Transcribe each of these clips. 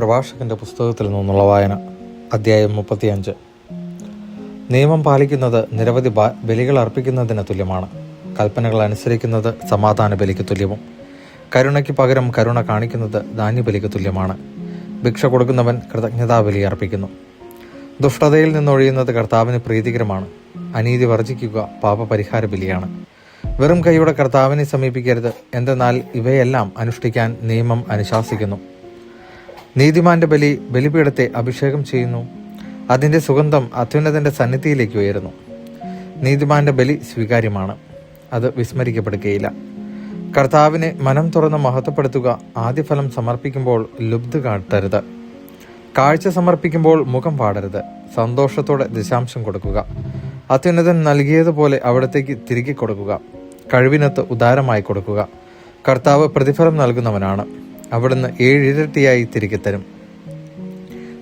പ്രഭാഷകന്റെ പുസ്തകത്തിൽ നിന്നുള്ള വായന. അധ്യായം 35. നിയമം പാലിക്കുന്നത് നിരവധി ബലികൾ അർപ്പിക്കുന്നതിന് തുല്യമാണ്. കൽപ്പനകൾ അനുസരിക്കുന്നത് സമാധാന ബലിക്ക് തുല്യവും. കരുണയ്ക്ക് പകരം കരുണ കാണിക്കുന്നത് ധാന്യബലിക്ക് തുല്യമാണ്. ഭിക്ഷ കൊടുക്കുന്നവൻ കൃതജ്ഞതാബലി അർപ്പിക്കുന്നു. ദുഷ്ടതയിൽ നിന്നൊഴിയുന്നത് കർത്താവിന് പ്രീതികരമാണ്. അനീതി വർജിക്കുക പാപപരിഹാര ബലിയാണ്. വെറും കൈയോടെ കർത്താവിനെ സമീപിക്കരുത്, എന്തെന്നാൽ ഇവയെല്ലാം അനുഷ്ഠിക്കാൻ നിയമം അനുശാസിക്കുന്നു. നീതിമാന്റെ ബലിപീഠത്തെ അഭിഷേകം ചെയ്യുന്നു. അതിൻ്റെ സുഗന്ധം അത്യുന്നതന്റെ സന്നിധിയിലേക്ക് ഉയരുന്നു. നീതിമാന്റെ ബലി സ്വീകാര്യമാണ്, അത് വിസ്മരിക്കപ്പെടുകയില്ല. കർത്താവിനെ മനം തുറന്ന് മഹത്വപ്പെടുത്തുക. ആദ്യഫലം സമർപ്പിക്കുമ്പോൾ ലുബ്ധ കാട്ടരുത്. കാഴ്ച സമർപ്പിക്കുമ്പോൾ മുഖം പാടരുത്. സന്തോഷത്തോടെ ദശാംശം കൊടുക്കുക. അത്യുന്നതൻ നൽകിയതുപോലെ അവിടത്തേക്ക് തിരികെ കൊടുക്കുക. കഴിവിനൊത്ത് ഉദാരമായി കൊടുക്കുക. കർത്താവ് പ്രതിഫലം നൽകുന്നവനാണ്. അവിടുന്ന് 7 ഇരട്ടിയായി തിരികെ തരും.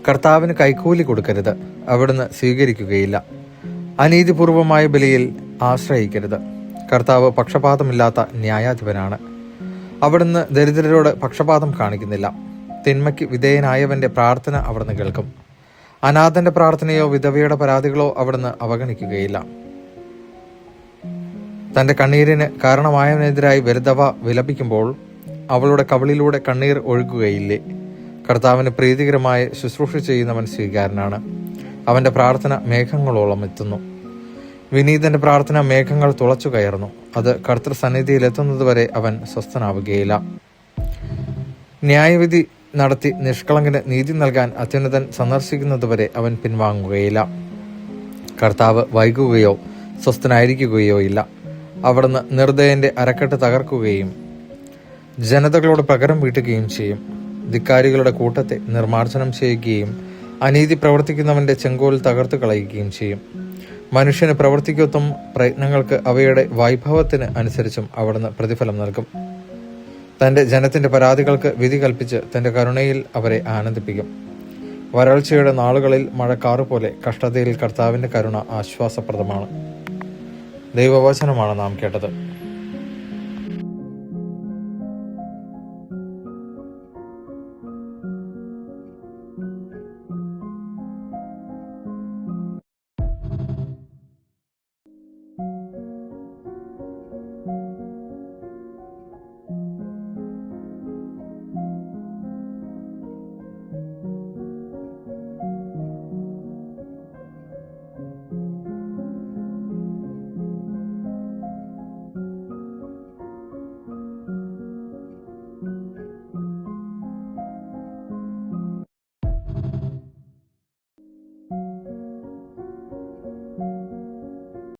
കർത്താവിന് കൈക്കൂലി കൊടുക്കരുത്, അവിടുന്ന് സ്വീകരിക്കുകയില്ല. അനീതിപൂർവമായ ബലിയിൽ ആശ്രയിക്കരുത്. കർത്താവ് പക്ഷപാതമില്ലാത്ത ന്യായാധിപനാണ്. അവിടുന്ന് ദരിദ്രരോട് പക്ഷപാതം കാണിക്കുന്നില്ല. തിന്മയ്ക്ക് വിധേയനായവന്റെ പ്രാർത്ഥന അവിടുന്ന് കേൾക്കും. അനാഥന്റെ പ്രാർത്ഥനയോ വിധവയുടെ പരാതികളോ അവിടുന്ന് അവഗണിക്കുകയില്ല. തന്റെ കണ്ണീരിന് കാരണമായവനെതിരായി വിധവ വിലപിക്കുമ്പോൾ അവളുടെ കവിളിലൂടെ കണ്ണീർ ഒഴുകുകയില്ലേ? കർത്താവിന് പ്രീതികരമായ ശുശ്രൂഷ ചെയ്യുന്നവൻ സ്വീകാരനാണ്. അവന്റെ പ്രാർത്ഥന മേഘങ്ങളോളം എത്തുന്നു. വിനീതന്റെ പ്രാർത്ഥന മേഘങ്ങൾ തുളച്ചു കയറുന്നു. അത് കർത്തൃസന്നിധിയിലെത്തുന്നതുവരെ അവൻ സ്വസ്ഥനാവുകയില്ല. ന്യായവിധി നടത്തി നിഷ്കളങ്കന് നീതി നൽകാൻ അത്യുന്നതൻ സന്ദർശിക്കുന്നതുവരെ അവൻ പിൻവാങ്ങുകയില്ല. കർത്താവ് വൈകുകയോ സ്വസ്ഥനായിരിക്കുകയോ ഇല്ല. അവിടുന്ന് നിർദ്ദയന്റെ അരക്കെട്ട് തകർക്കുകയും ജനതകളോട് പകരം വീട്ടുകയും ചെയ്യും. ധിക്കാരികളുടെ കൂട്ടത്തെ നിർമ്മാർജ്ജനം ചെയ്യുകയും അനീതി പ്രവർത്തിക്കുന്നവന്റെ ചെങ്കോൽ തകർത്തു കളയുകയും ചെയ്യും. മനുഷ്യന് പ്രവർത്തിക്കൊത്തും പ്രയത്നങ്ങൾക്ക് അവയുടെ വൈഭവത്തിന് അനുസരിച്ചും അവിടുന്ന് പ്രതിഫലം നൽകും. തന്റെ ജനത്തിന്റെ പരാതികൾക്ക് വിധി കൽപ്പിച്ച് തന്റെ കരുണയിൽ അവരെ ആനന്ദിപ്പിക്കും. വരൾച്ചയുടെ നാളുകളിൽ മഴക്കാറ് പോലെ കഷ്ടതയിൽ കർത്താവിന്റെ കരുണ ആശ്വാസപ്രദമാണ്. ദൈവവചനമാണ് നാം കേട്ടത്.